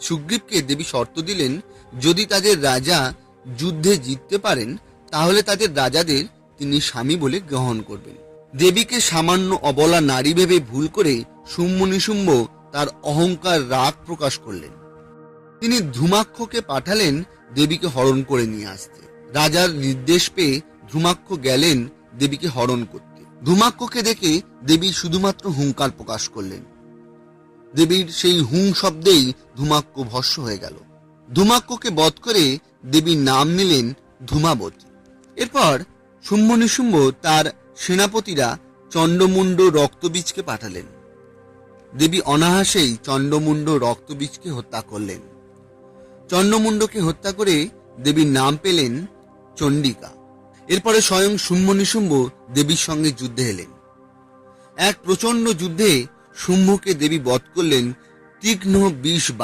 সুগ্রীবকে দেবী শর্ত দিলেন, যদি তাদের রাজা যুদ্ধে জিততে পারেন তাহলে তাদের রাজাদের তিনি স্বামী বলে গ্রহণ করবেন। দেবীকে সামান্য অবলা নারী ভেবে ভুল করে শুম্ভ নিশুম্ভ তার অহংকার রাগ প্রকাশ করলেন। তিনি ধূমাক্ষকে পাঠালেন দেবীকে হরণ করে নিয়ে আসতে। রাজার নির্দেশ পেয়ে ধূমাক্ষ গেলেন দেবীকে হরণ করতে। ধূমাক্ষকে দেখে দেবী শুধুমাত্র হুঙ্কার প্রকাশ করলেন। দেবীর সেই হুং শব্দেই ধূমাক্ষ ভস্ম হয়ে গেল। ধূমাক্ষকে বধ করে দেবীর নাম নিলেন ধূমাবতী। এরপর শুম্ভ নিশুম্ভ তার সেনাপতিরা চণ্ডমুণ্ড রক্তবীজকে পাঠালেন। দেবী অনায়াসেই চণ্ডমুণ্ড রক্তবীজকে হত্যা করলেন। চণ্ডমুণ্ডকে হত্যা করে দেবীর নাম পেলেন চণ্ডিকা। এরপরে স্বয়ং শুম্ভ নিশুম্ভ দেবীর সঙ্গে যুদ্ধে এলেন। এক প্রচন্ড যুদ্ধে শুম্ভকে দেবী বধ করলেন তীক্ষ্ণ বিষ